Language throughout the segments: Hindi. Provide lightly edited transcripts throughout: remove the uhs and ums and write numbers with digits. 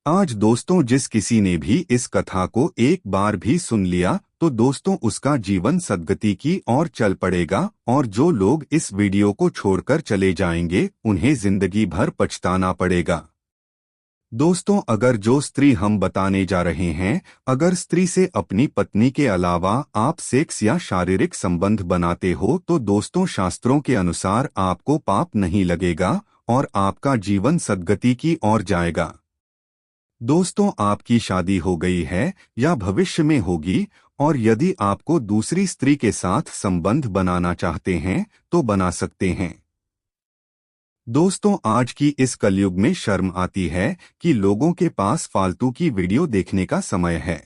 आज दोस्तों जिस किसी ने भी इस कथा को एक बार भी सुन लिया तो दोस्तों उसका जीवन सद्गति की ओर चल पड़ेगा, और जो लोग इस वीडियो को छोड़कर चले जाएंगे उन्हें जिंदगी भर पछताना पड़ेगा। दोस्तों अगर जो स्त्री हम बताने जा रहे हैं, अगर स्त्री से अपनी पत्नी के अलावा आप सेक्स या शारीरिक संबंध बनाते हो तो दोस्तों शास्त्रों के अनुसार आपको पाप नहीं लगेगा और आपका जीवन सद्गति की ओर जाएगा। दोस्तों आपकी शादी हो गई है या भविष्य में होगी, और यदि आपको दूसरी स्त्री के साथ संबंध बनाना चाहते हैं तो बना सकते हैं। दोस्तों आज की इस कलयुग में शर्म आती है कि लोगों के पास फालतू की वीडियो देखने का समय है,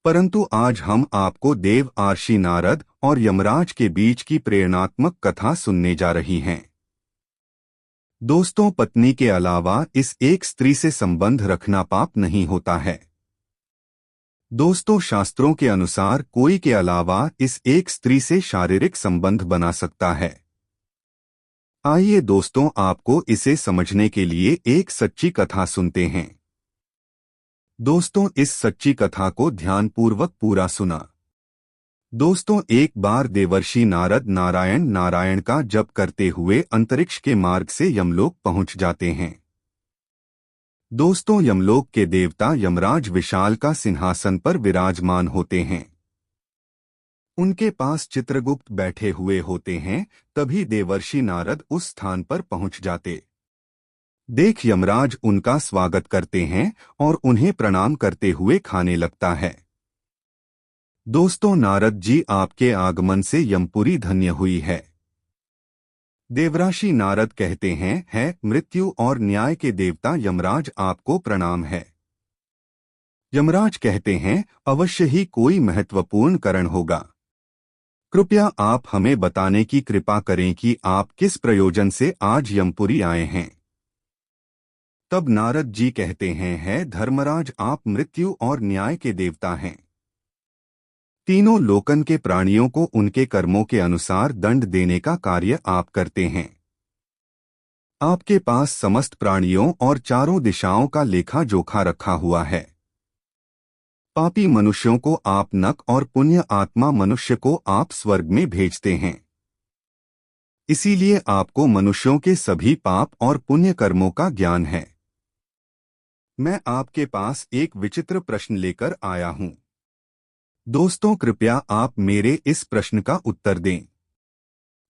परंतु आज हम आपको देव आर्षि नारद और यमराज के बीच की प्रेरणात्मक कथा सुनने जा रही हैं। दोस्तों पत्नी के अलावा इस एक स्त्री से संबंध रखना पाप नहीं होता है। दोस्तों शास्त्रों के अनुसार कोई के अलावा इस एक स्त्री से शारीरिक संबंध बना सकता है। आइए दोस्तों आपको इसे समझने के लिए एक सच्ची कथा सुनते हैं। दोस्तों इस सच्ची कथा को ध्यानपूर्वक पूरा सुना। दोस्तों एक बार देवर्षि नारद नारायण नारायण का जप करते हुए अंतरिक्ष के मार्ग से यमलोक पहुंच जाते हैं। दोस्तों यमलोक के देवता यमराज विशाल का सिंहासन पर विराजमान होते हैं। उनके पास चित्रगुप्त बैठे हुए होते हैं। तभी देवर्षि नारद उस स्थान पर पहुंच जाते। देख यमराज उनका स्वागत करते हैं और उन्हें प्रणाम करते हुए खाने लगता है। दोस्तों नारद जी आपके आगमन से यमपुरी धन्य हुई है। देवर्षि नारद कहते हैं, है मृत्यु और न्याय के देवता यमराज आपको प्रणाम है। यमराज कहते हैं, अवश्य ही कोई महत्वपूर्ण कारण होगा। कृपया आप हमें बताने की कृपा करें कि आप किस प्रयोजन से आज यमपुरी आए हैं। तब नारद जी कहते हैं, है धर्मराज आप मृत्यु और न्याय के देवता हैं। तीनों लोकन के प्राणियों को उनके कर्मों के अनुसार दंड देने का कार्य आप करते हैं। आपके पास समस्त प्राणियों और चारों दिशाओं का लेखा जोखा रखा हुआ है। पापी मनुष्यों को आप नरक और पुण्य आत्मा मनुष्य को आप स्वर्ग में भेजते हैं। इसीलिए आपको मनुष्यों के सभी पाप और पुण्य कर्मों का ज्ञान है। मैं आपके पास एक विचित्र प्रश्न लेकर आया हूं। दोस्तों कृपया आप मेरे इस प्रश्न का उत्तर दें।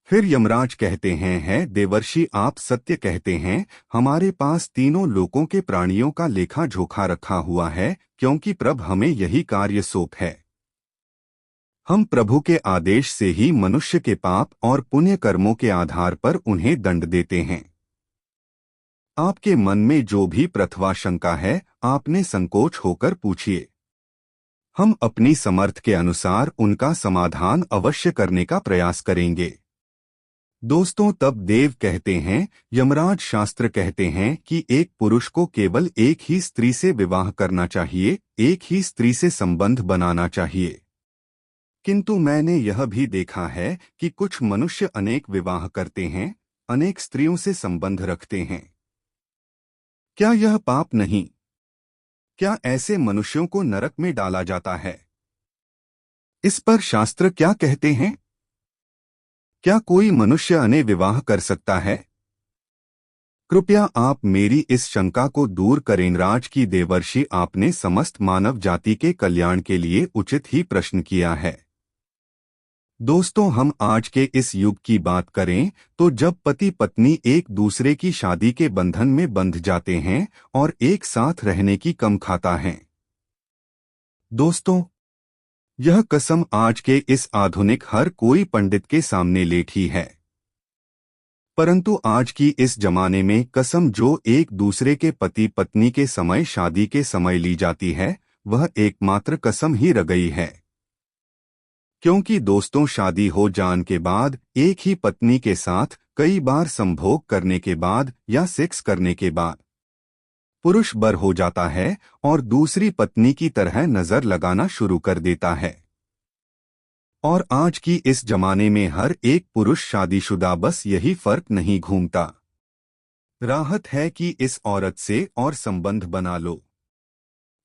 फिर यमराज कहते हैं, है देवर्षि आप सत्य कहते हैं। हमारे पास तीनों लोकों के प्राणियों का लेखा जोखा रखा हुआ है, क्योंकि प्रभु हमें यही कार्य सौंप है। हम प्रभु के आदेश से ही मनुष्य के पाप और पुण्य कर्मों के आधार पर उन्हें दंड देते हैं। आपके मन में जो भी प्रथवा शंका है आपने संकोच होकर पूछिए। हम अपनी समर्थ के अनुसार उनका समाधान अवश्य करने का प्रयास करेंगे। दोस्तों तब देव कहते हैं, यमराज शास्त्र कहते हैं कि एक पुरुष को केवल एक ही स्त्री से विवाह करना चाहिए, एक ही स्त्री से संबंध बनाना चाहिए। किंतु मैंने यह भी देखा है कि कुछ मनुष्य अनेक विवाह करते हैं, अनेक स्त्रियों से संबंध रखते हैं। क्या यह पाप नहीं? क्या ऐसे मनुष्यों को नरक में डाला जाता है? इस पर शास्त्र क्या कहते हैं? क्या कोई मनुष्य अनेक विवाह कर सकता है? कृपया आप मेरी इस शंका को दूर करें। राज की देवर्षि आपने समस्त मानव जाति के कल्याण के लिए उचित ही प्रश्न किया है। दोस्तों हम आज के इस युग की बात करें तो जब पति पत्नी एक दूसरे की शादी के बंधन में बंध जाते हैं और एक साथ रहने की कसम खाता है। दोस्तों यह कसम आज के इस आधुनिक हर कोई पंडित के सामने लेठी है, परंतु आज की इस जमाने में कसम जो एक दूसरे के पति पत्नी के समय शादी के समय ली जाती है वह एकमात्र कसम ही रह गई है। क्योंकि दोस्तों शादी हो जाने के बाद एक ही पत्नी के साथ कई बार संभोग करने के बाद या सेक्स करने के बाद पुरुष बर हो जाता है और दूसरी पत्नी की तरह नजर लगाना शुरू कर देता है। और आज की इस जमाने में हर एक पुरुष शादीशुदा बस यही फर्क नहीं घूमता। राहत है कि इस औरत से और संबंध बना लो।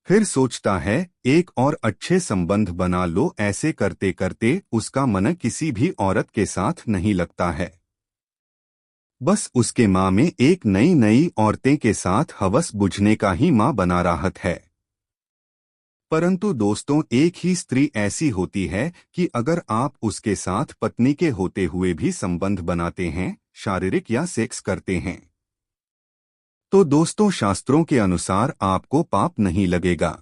फिर सोचता है एक और अच्छे संबंध बना लो। ऐसे करते करते उसका मन किसी भी औरत के साथ नहीं लगता है। बस उसके माँ में एक नई नई औरतें के साथ हवस बुझने का ही माँ बना राहत है। परंतु दोस्तों, एक ही स्त्री ऐसी होती है कि अगर आप उसके साथ पत्नी के होते हुए भी संबंध बनाते हैं, शारीरिक या सेक्स करते हैं, तो दोस्तों शास्त्रों के अनुसार आपको पाप नहीं लगेगा।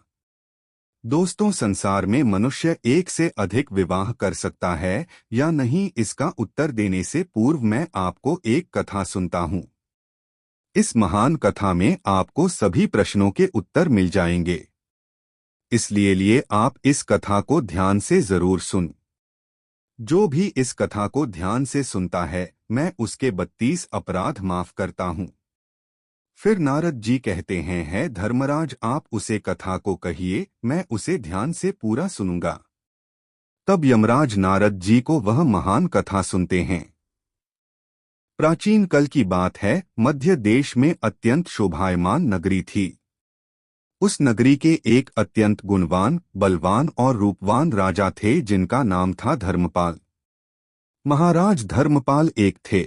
दोस्तों, संसार में मनुष्य एक से अधिक विवाह कर सकता है या नहीं, इसका उत्तर देने से पूर्व मैं आपको एक कथा सुनता हूँ। इस महान कथा में आपको सभी प्रश्नों के उत्तर मिल जाएंगे। इसलिए आप इस कथा को ध्यान से जरूर सुन। जो भी इस कथा को ध्यान से सुनता है, मैं उसके 32 अपराध माफ करता हूँ। फिर नारद जी कहते हैं, है धर्मराज, आप उसे कथा को कहिए, मैं उसे ध्यान से पूरा सुनूंगा। तब यमराज नारद जी को वह महान कथा सुनते हैं। प्राचीन कल की बात है, मध्य देश में अत्यंत शोभायमान नगरी थी। उस नगरी के एक अत्यंत गुणवान, बलवान और रूपवान राजा थे जिनका नाम था धर्मपाल। महाराज धर्मपाल एक थे।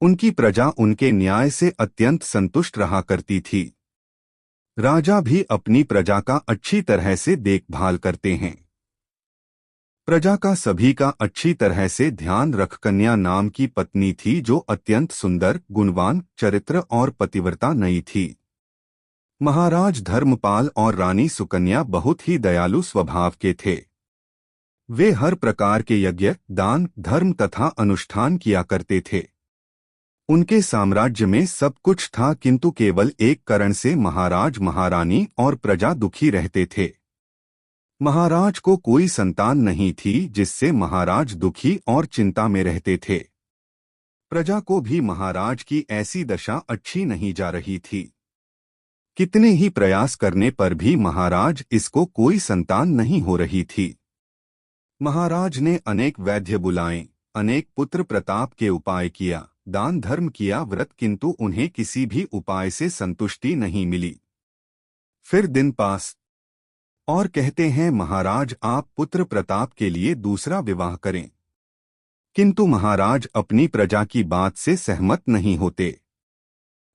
उनकी प्रजा उनके न्याय से अत्यंत संतुष्ट रहा करती थी। राजा भी अपनी प्रजा का अच्छी तरह से देखभाल करते हैं। प्रजा का सभी का अच्छी तरह से ध्यान रख कन्या नाम की पत्नी थी जो अत्यंत सुंदर, गुणवान, चरित्र और पतिव्रता नई थी। महाराज धर्मपाल और रानी सुकन्या बहुत ही दयालु स्वभाव के थे। वे हर प्रकार के यज्ञ, दान, धर्म तथा अनुष्ठान किया करते थे। उनके साम्राज्य में सब कुछ था, किंतु केवल एक कारण से महाराज, महारानी और प्रजा दुखी रहते थे। महाराज को कोई संतान नहीं थी, जिससे महाराज दुखी और चिंता में रहते थे। प्रजा को भी महाराज की ऐसी दशा अच्छी नहीं जा रही थी। कितने ही प्रयास करने पर भी महाराज इसको कोई संतान नहीं हो रही थी। महाराज ने अनेक वैद्य बुलाए, अनेक पुत्र प्रताप के उपाय किया, दान धर्म किया, व्रत, किंतु उन्हें किसी भी उपाय से संतुष्टि नहीं मिली। फिर दिन पास और कहते हैं, महाराज आप पुत्र प्रताप के लिए दूसरा विवाह करें। किंतु महाराज अपनी प्रजा की बात से सहमत नहीं होते।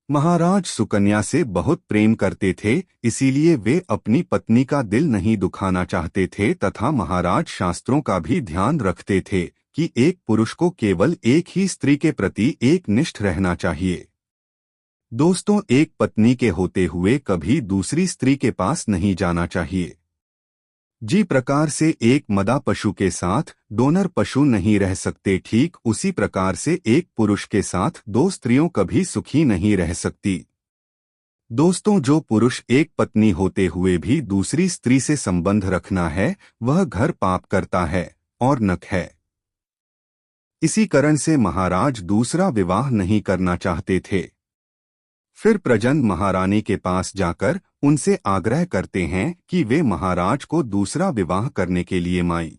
महाराज सुकन्या से बहुत प्रेम करते थे, इसीलिए वे अपनी पत्नी का दिल नहीं दुखाना चाहते थे तथा महाराज शास्त्रों का भी ध्यान रखते थे कि एक पुरुष को केवल एक ही स्त्री के प्रति एक निष्ठ रहना चाहिए। दोस्तों, एक पत्नी के होते हुए कभी दूसरी स्त्री के पास नहीं जाना चाहिए। जी प्रकार से एक मदा पशु के साथ डोनर पशु नहीं रह सकते, ठीक उसी प्रकार से एक पुरुष के साथ दो स्त्रियों कभी सुखी नहीं रह सकती। दोस्तों, जो पुरुष एक पत्नी होते हुए भी दूसरी स्त्री से संबंध रखना है, वह घर पाप करता है और नरक है। इसी कारण से महाराज दूसरा विवाह नहीं करना चाहते थे। फिर प्रजन महारानी के पास जाकर उनसे आग्रह करते हैं कि वे महाराज को दूसरा विवाह करने के लिए माई।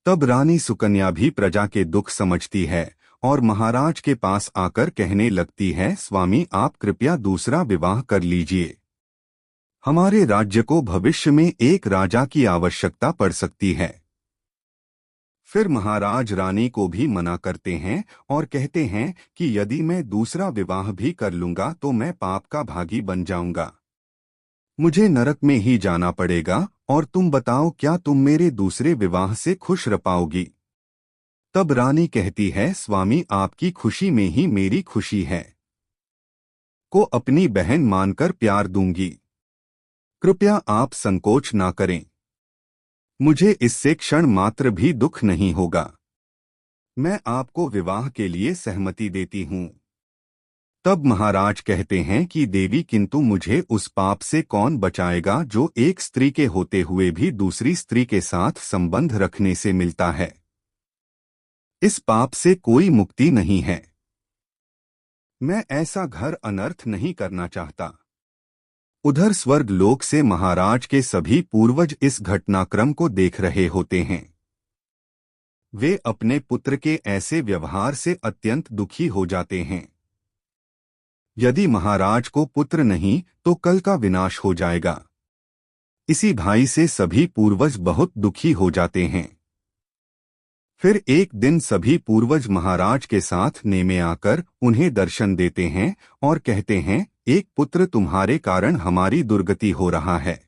तब रानी सुकन्या भी प्रजा के दुख समझती है और महाराज के पास आकर कहने लगती है, स्वामी आप कृपया दूसरा विवाह कर लीजिए। हमारे राज्य को भविष्य में एक राजा की आवश्यकता पड़ सकती है। फिर महाराज रानी को भी मना करते हैं और कहते हैं कि यदि मैं दूसरा विवाह भी कर लूंगा तो मैं पाप का भागी बन जाऊंगा, मुझे नरक में ही जाना पड़ेगा, और तुम बताओ क्या तुम मेरे दूसरे विवाह से खुश रह पाओगी। तब रानी कहती है, स्वामी आपकी खुशी में ही मेरी खुशी है, को अपनी बहन मानकर प्यार दूंगी, कृपया आप संकोच ना करें, मुझे इससे क्षण मात्र भी दुख नहीं होगा, मैं आपको विवाह के लिए सहमति देती हूँ। तब महाराज कहते हैं कि देवी, किंतु मुझे उस पाप से कौन बचाएगा जो एक स्त्री के होते हुए भी दूसरी स्त्री के साथ संबंध रखने से मिलता है। इस पाप से कोई मुक्ति नहीं है। मैं ऐसा घर अनर्थ नहीं करना चाहता। उधर स्वर्ग लोक से महाराज के सभी पूर्वज इस घटनाक्रम को देख रहे होते हैं। वे अपने पुत्र के ऐसे व्यवहार से अत्यंत दुखी हो जाते हैं। यदि महाराज को पुत्र नहीं तो कल का विनाश हो जाएगा। इसी भाई से सभी पूर्वज बहुत दुखी हो जाते हैं। फिर एक दिन सभी पूर्वज महाराज के साथ नेमे आकर उन्हें दर्शन देते हैं और कहते हैं, एक पुत्र तुम्हारे कारण हमारी दुर्गति हो रहा है।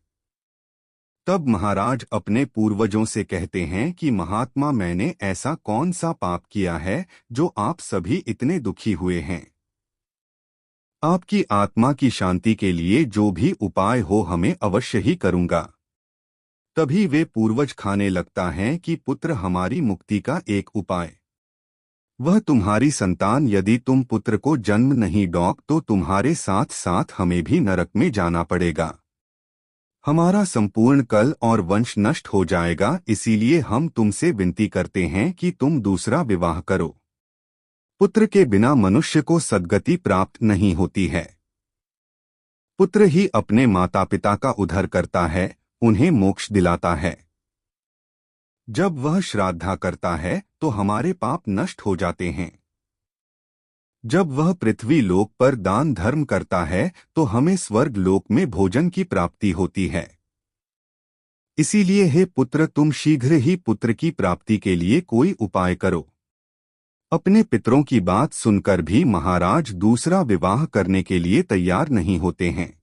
तब महाराज अपने पूर्वजों से कहते हैं कि महात्मा, मैंने ऐसा कौन सा पाप किया है जो आप सभी इतने दुखी हुए हैं। आपकी आत्मा की शांति के लिए जो भी उपाय हो हमें अवश्य ही करूंगा। तभी वे पूर्वज खाने लगता है कि पुत्र हमारी मुक्ति का एक उपाय। वह तुम्हारी संतान, यदि तुम पुत्र को जन्म नहीं दोगे तो तुम्हारे साथ साथ हमें भी नरक में जाना पड़ेगा। हमारा संपूर्ण कल और वंश नष्ट हो जाएगा, इसीलिए हम तुमसे विनती करते हैं कि तुम दूसरा विवाह करो। पुत्र के बिना मनुष्य को सद्गति प्राप्त नहीं होती है। पुत्र ही अपने माता पिता का उद्धार करता है, उन्हें मोक्ष दिलाता है। जब वह श्राद्धा करता है तो हमारे पाप नष्ट हो जाते हैं। जब वह पृथ्वी लोक पर दान धर्म करता है तो हमें स्वर्ग लोक में भोजन की प्राप्ति होती है। इसीलिए हे पुत्र, तुम शीघ्र ही पुत्र की प्राप्ति के लिए कोई उपाय करो। अपने पितरों की बात सुनकर भी महाराज दूसरा विवाह करने के लिए तैयार नहीं होते हैं।